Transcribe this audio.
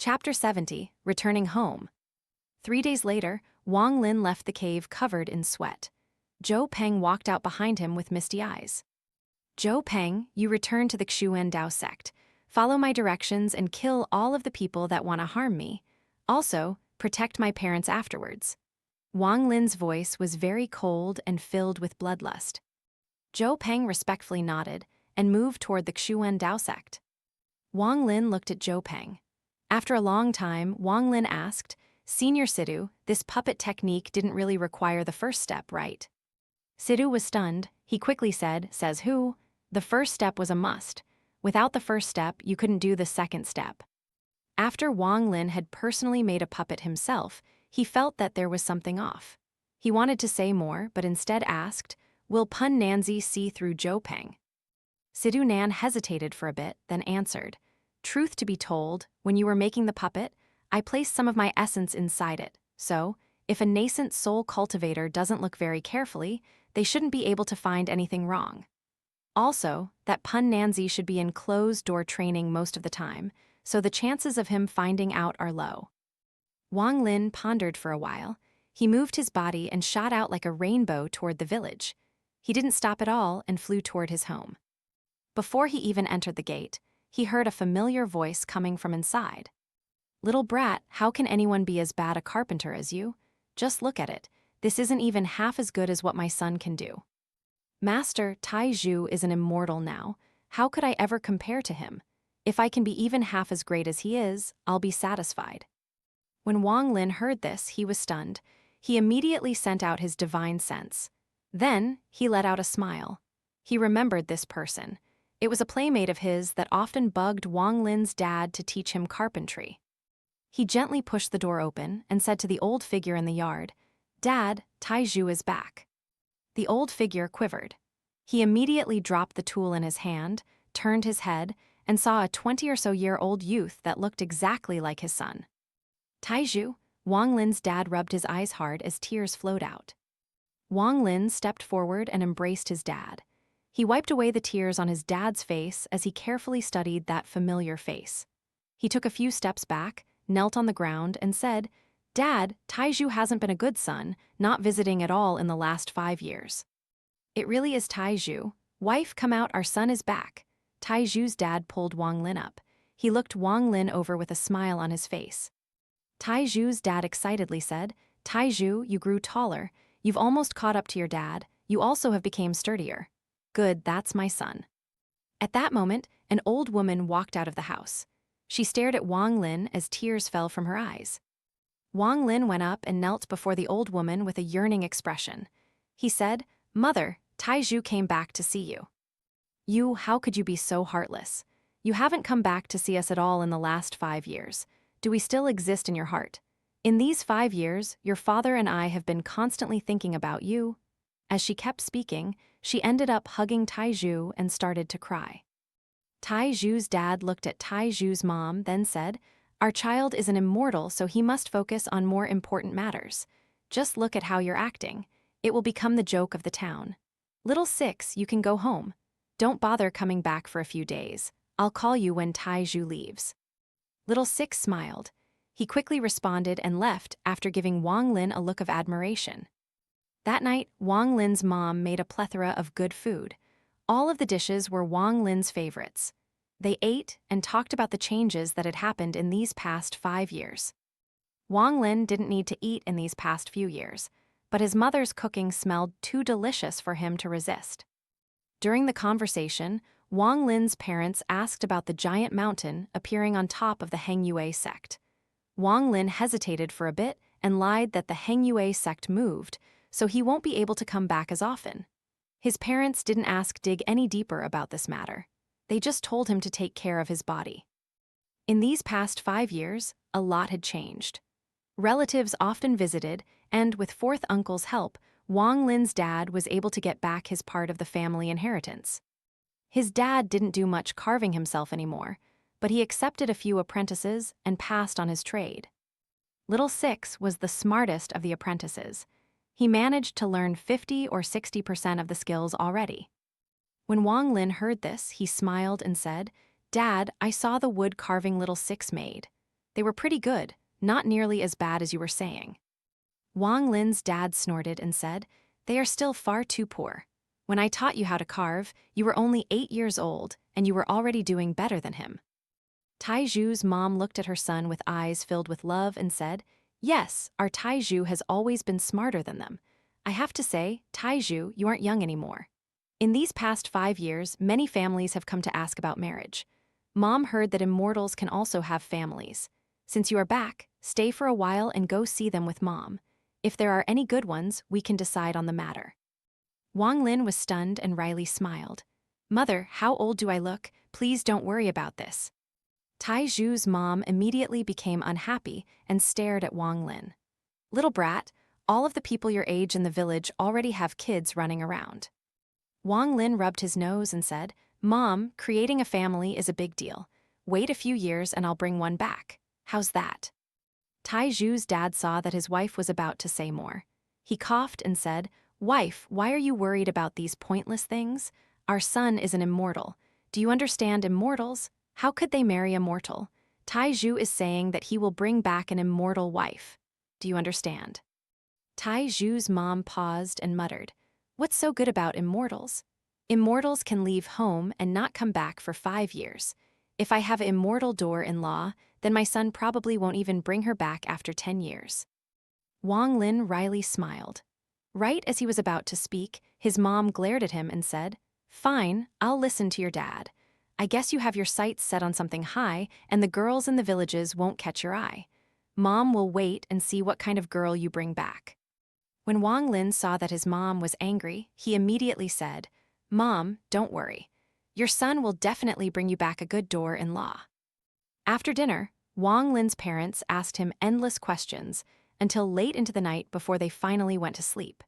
Chapter 70, Returning Home. 3 days later, Wang Lin left the cave covered in sweat. Zhou Peng walked out behind him with misty eyes. Zhou Peng, you return to the Xuan Dao sect. Follow my directions and kill all of the people that want to harm me. Also, protect my parents afterwards. Wang Lin's voice was very cold and filled with bloodlust. Zhou Peng respectfully nodded and moved toward the Xuan Dao sect. Wang Lin looked at Zhou Peng. After a long time, Wang Lin asked, Senior Sidhu, this puppet technique didn't really require the first step, right? Sidhu was stunned. He quickly said, Says who? The first step was a must. Without the first step, you couldn't do the second step. After Wang Lin had personally made a puppet himself, he felt that there was something off. He wanted to say more, but instead asked, Will Pun Nanzi see through Zhou Peng? Sidhu Nan hesitated for a bit, then answered, Truth to be told, when you were making the puppet, I placed some of my essence inside it, so, if a nascent soul cultivator doesn't look very carefully, they shouldn't be able to find anything wrong. Also, that Pun Nanzi should be in closed-door training most of the time, so the chances of him finding out are low. Wang Lin pondered for a while. He moved his body and shot out like a rainbow toward the village. He didn't stop at all and flew toward his home. Before he even entered the gate, he heard a familiar voice coming from inside. Little brat, how can anyone be as bad a carpenter as you? Just look at it. This isn't even half as good as what my son can do. Master Tai Zhu is an immortal now. How could I ever compare to him? If I can be even half as great as he is, I'll be satisfied. When Wang Lin heard this, he was stunned. He immediately sent out his divine sense. Then, he let out a smile. He remembered this person. It was a playmate of his that often bugged Wang Lin's dad to teach him carpentry. He gently pushed the door open and said to the old figure in the yard, Dad, Tai Zhu is back. The old figure quivered. He immediately dropped the tool in his hand, turned his head, and saw a 20-or-so-year-old youth that looked exactly like his son. Tai Zhu, Wang Lin's dad rubbed his eyes hard as tears flowed out. Wang Lin stepped forward and embraced his dad. He wiped away the tears on his dad's face as he carefully studied that familiar face. He took a few steps back, knelt on the ground, and said, Dad, Tai Zhu hasn't been a good son, not visiting at all in the last 5 years. It really is Tai Zhu. Wife, come out, our son is back. Tai Zhu's dad pulled Wang Lin up. He looked Wang Lin over with a smile on his face. Tai Zhu's dad excitedly said, Tai Zhu, you grew taller. You've almost caught up to your dad. You also have become sturdier. Good, that's my son. At that moment, an old woman walked out of the house. She stared at Wang Lin as tears fell from her eyes. Wang Lin went up and knelt before the old woman with a yearning expression. He said, Mother, Tai Zhu came back to see you. You, how could you be so heartless? You haven't come back to see us at all in the last 5 years. Do we still exist in your heart? In these 5 years, your father and I have been constantly thinking about you. As she kept speaking, she ended up hugging Tai Zhu and started to cry. Tai Zhu's dad looked at Tai Zhu's mom, then said, Our child is an immortal, so he must focus on more important matters. Just look at how you're acting. It will become the joke of the town. Little Six, you can go home. Don't bother coming back for a few days. I'll call you when Tai Zhu leaves. Little Six smiled. He quickly responded and left after giving Wang Lin a look of admiration. That night, Wang Lin's mom made a plethora of good food. All of the dishes were Wang Lin's favorites. They ate and talked about the changes that had happened in these past 5 years. Wang Lin didn't need to eat in these past few years, but his mother's cooking smelled too delicious for him to resist. During the conversation, Wang Lin's parents asked about the giant mountain appearing on top of the Heng Yue sect. Wang Lin hesitated for a bit and lied that the Heng Yue sect moved, so he won't be able to come back as often. His parents didn't dig any deeper about this matter. They just told him to take care of his body. In these past 5 years, a lot had changed. Relatives often visited, and with fourth uncle's help, Wang Lin's dad was able to get back his part of the family inheritance. His dad didn't do much carving himself anymore, but he accepted a few apprentices and passed on his trade. Little Six was the smartest of the apprentices. He managed to learn 50 or 60% of the skills already. When Wang Lin heard this, he smiled and said, Dad, I saw the wood carving Little Six made. They were pretty good, not nearly as bad as you were saying. Wang Lin's dad snorted and said, "They are still far too poor. When I taught you how to carve, you were only 8 years old, and you were already doing better than him." Taizhu's mom looked at her son with eyes filled with love and said, "Yes, our Taizhu has always been smarter than them. I have to say, Taizhu, you aren't young anymore." In these past 5 years, many families have come to ask about marriage. Mom heard that immortals can also have families. Since you are back, stay for a while and go see them with Mom. If there are any good ones, we can decide on the matter. Wang Lin was stunned and Riley smiled. "Mother, how old do I look? Please don't worry about this." Taizhu's mom immediately became unhappy and stared at Wang Lin. "Little brat, all of the people your age in the village already have kids running around." Wang Lin rubbed his nose and said, "Mom, creating a family is a big deal. Wait a few years and I'll bring one back. How's that?" Taizhu's dad saw that his wife was about to say more. He coughed and said, "Wife, why are you worried about these pointless things? Our son is an immortal. Do you understand immortals? How could they marry a mortal? Taizhu is saying that he will bring back an immortal wife. Do you understand?" Taizhu's mom paused and muttered, "What's so good about immortals? Immortals can leave home and not come back for 5 years. If I have an immortal daughter-in-law, then my son probably won't even bring her back after 10 years. Wang Lin wryly smiled. Right as he was about to speak, his mom glared at him and said, "Fine, I'll listen to your dad. I guess you have your sights set on something high, and the girls in the villages won't catch your eye. Mom will wait and see what kind of girl you bring back." When Wang Lin saw that his mom was angry, he immediately said, "Mom, don't worry. Your son will definitely bring you back a good daughter-in-law." After dinner, Wang Lin's parents asked him endless questions until late into the night before they finally went to sleep.